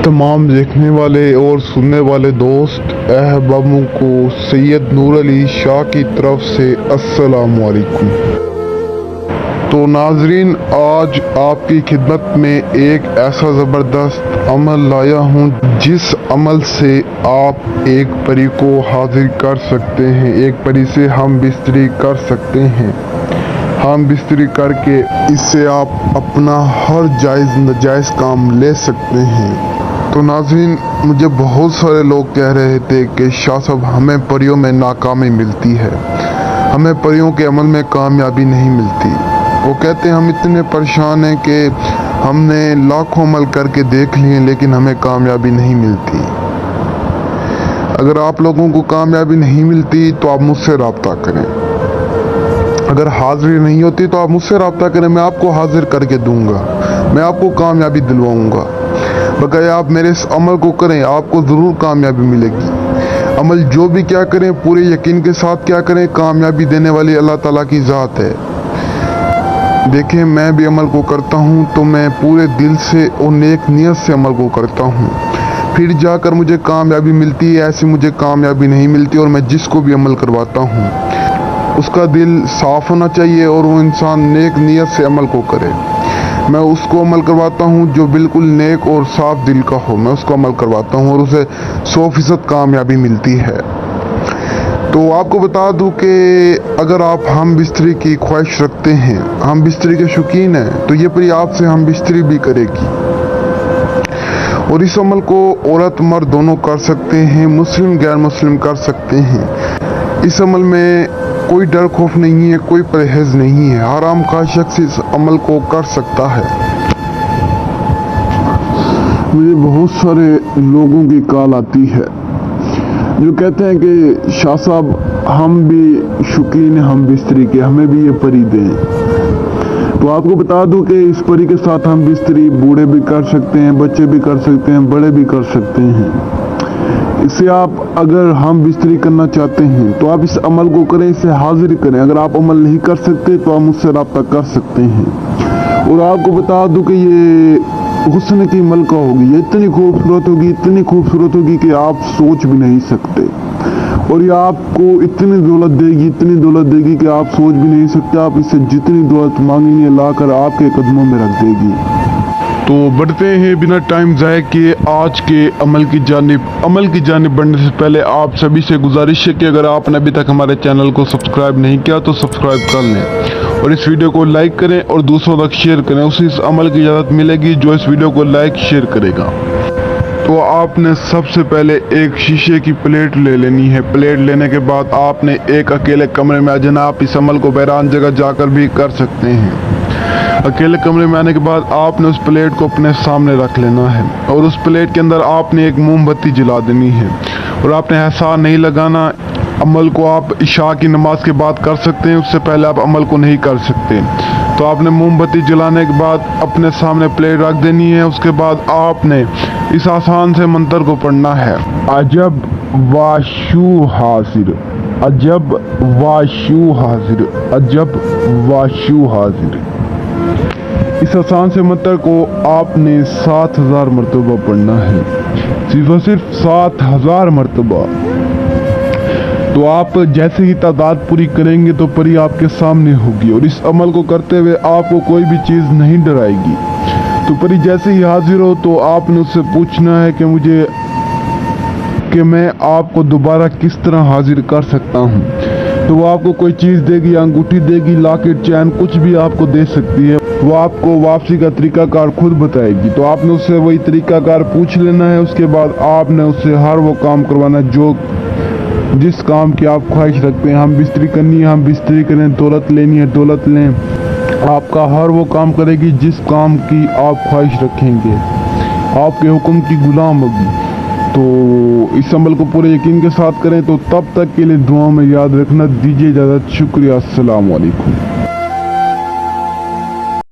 तमाम देखने वाले और सुनने वाले दोस्त अहबाबों को सैयद नूर अली शाह की तरफ से अस्सलाम वालेकुम। तो नाजरीन, आज आपकी खिदमत में एक ऐसा ज़बरदस्त अमल लाया हूँ जिस अमल से आप एक परी को हाजिर कर सकते हैं, एक परी से हम बिस्तरी कर सकते हैं। हम बिस्तरी करके इससे आप अपना हर जायज़ नाजायज़ काम ले सकते हैं। तो नाज़रीन, मुझे बहुत सारे लोग कह रहे थे कि शाह साहब हमें परियों में नाकामी मिलती है, हमें परियों के अमल में कामयाबी नहीं मिलती। वो कहते हैं हम इतने परेशान हैं कि हमने लाखों अमल करके देख लिए लेकिन हमें कामयाबी नहीं मिलती। अगर आप लोगों को कामयाबी नहीं मिलती तो आप मुझसे रब्ता करें। अगर हाजिरी नहीं होती तो आप मुझसे रब्ता करें, मैं आपको हाजिर करके दूंगा, मैं आपको कामयाबी दिलवाऊंगा। बकाया आप मेरे इस अमल को करें, आपको ज़रूर कामयाबी मिलेगी। अमल जो भी क्या करें पूरे यकीन के साथ क्या करें, कामयाबी देने वाली अल्लाह ताला की ज़ात है। देखें, मैं भी अमल को करता हूँ तो मैं पूरे दिल से और नेक नियत से अमल को करता हूँ, फिर जाकर मुझे कामयाबी मिलती है। ऐसी मुझे कामयाबी नहीं मिलती। और मैं जिसको भी अमल करवाता हूँ उसका दिल साफ़ होना चाहिए और वो इंसान नेक नियत से अमल को करे। मैं उसको अमल करवाता हूँ जो बिल्कुल नेक और साफ दिल का हो, मैं उसको अमल करवाता हूँ और उसे 100% कामयाबी मिलती है। तो आपको बता दूं कि अगर आप हम बिस्तरी की ख्वाहिश रखते हैं, हम बिस्तरी के शौकीन हैं, तो ये परी आपसे हम बिस्तरी भी करेगी। और इस अमल को औरत मर्द दोनों कर सकते हैं, मुस्लिम गैर मुस्लिम कर सकते हैं। इस अमल में कोई डर खौफ नहीं है, कोई परहेज नहीं है। हराम का शख्स इस अमल को कर सकता है। मुझे बहुत सारे लोगों की कॉल आती है जो कहते हैं कि शाह साहब हम भी शौकीन हैं हम बिस्तरी के, हमें भी ये परी दें। तो आपको बता दूं कि इस परी के साथ हम बिस्तरी बूढ़े भी कर सकते हैं, बच्चे भी कर सकते हैं, बड़े भी कर सकते हैं। इससे आप अगर हम बिस्तरी करना चाहते हैं तो आप इस अमल को करें, इसे हाजिर करें। अगर आप अमल नहीं कर सकते तो आप मुझसे रब्ता कर सकते हैं। और आपको बता दूं कि ये हुस्न की मलका होगी, ये इतनी खूबसूरत होगी, इतनी खूबसूरत होगी कि आप सोच भी नहीं सकते। और ये आपको इतनी दौलत देगी, इतनी दौलत देगी कि आप सोच भी नहीं सकते। आप इससे जितनी दौलत मांगेंगे लाकर आपके कदमों में रख देगी। तो बढ़ते हैं बिना टाइम ज़ाय किए आज के अमल की जानिब बढ़ने से पहले आप सभी से गुजारिश है कि अगर आपने अभी तक हमारे चैनल को सब्सक्राइब नहीं किया तो सब्सक्राइब कर लें और इस वीडियो को लाइक करें और दूसरों तक शेयर करें। उसी इस अमल की इजाज़त मिलेगी जो इस वीडियो को लाइक शेयर करेगा। तो आपने सबसे पहले एक शीशे की प्लेट ले लेनी है। प्लेट लेने के बाद आपने एक अकेले कमरे में आ जाना। आप इस अमल को बैरान जगह जाकर भी कर सकते हैं। अकेले कमरे में आने के बाद आपने उस प्लेट को अपने सामने रख लेना है और उस प्लेट के अंदर आपने एक मोमबत्ती जला देनी है और आपने एहसास नहीं लगाना। अमल को आप इशा की नमाज के बाद कर सकते हैं, उससे पहले आप अमल को नहीं कर सकते। तो आपने मोमबत्ती जलाने के बाद अपने सामने प्लेट रख देनी है। उसके बाद आपने इस आसान से मंत्र को पढ़ना है, अजब वाशु हाजिर, अजब वाशु हाजिर, अजब वाशु हाजिर। इस आसान से मंत्र को आपने 7000 मरतबा पढ़ना है, सिर्फ 7000 मरतबा। तो आप जैसे ही तादाद पूरी करेंगे तो परी आपके सामने होगी और इस अमल को करते हुए आपको कोई भी चीज़ नहीं डराएगी। तो परी जैसे ही हाजिर हो तो आपने उससे पूछना है कि मैं आपको दोबारा किस तरह हाजिर कर सकता हूँ। तो वो आपको कोई चीज़ देगी, अंगूठी देगी, लॉकेट, चैन, कुछ भी आपको दे सकती है। वो आपको वापसी का तरीकाकार खुद बताएगी। तो आपने उससे वही तरीकाकार पूछ लेना है। उसके बाद आपने उससे हर वो काम करवाना जो जिस काम की आप ख्वाहिश रखते हैं। हम बिस्तरी करनी है, हम बिस्तरी करें, दौलत लेनी है, दौलत लें। आपका हर वो काम करेगी जिस काम की आप ख्वाहिश रखेंगे, आपके हुक्म की गुलाम होगी। तो इस अमल को पूरे यकीन के साथ करें। तो तब तक के लिए दुआ में याद रखना। दीजिए इजाज़त, शुक्रिया, अस्सलाम वालेकुम।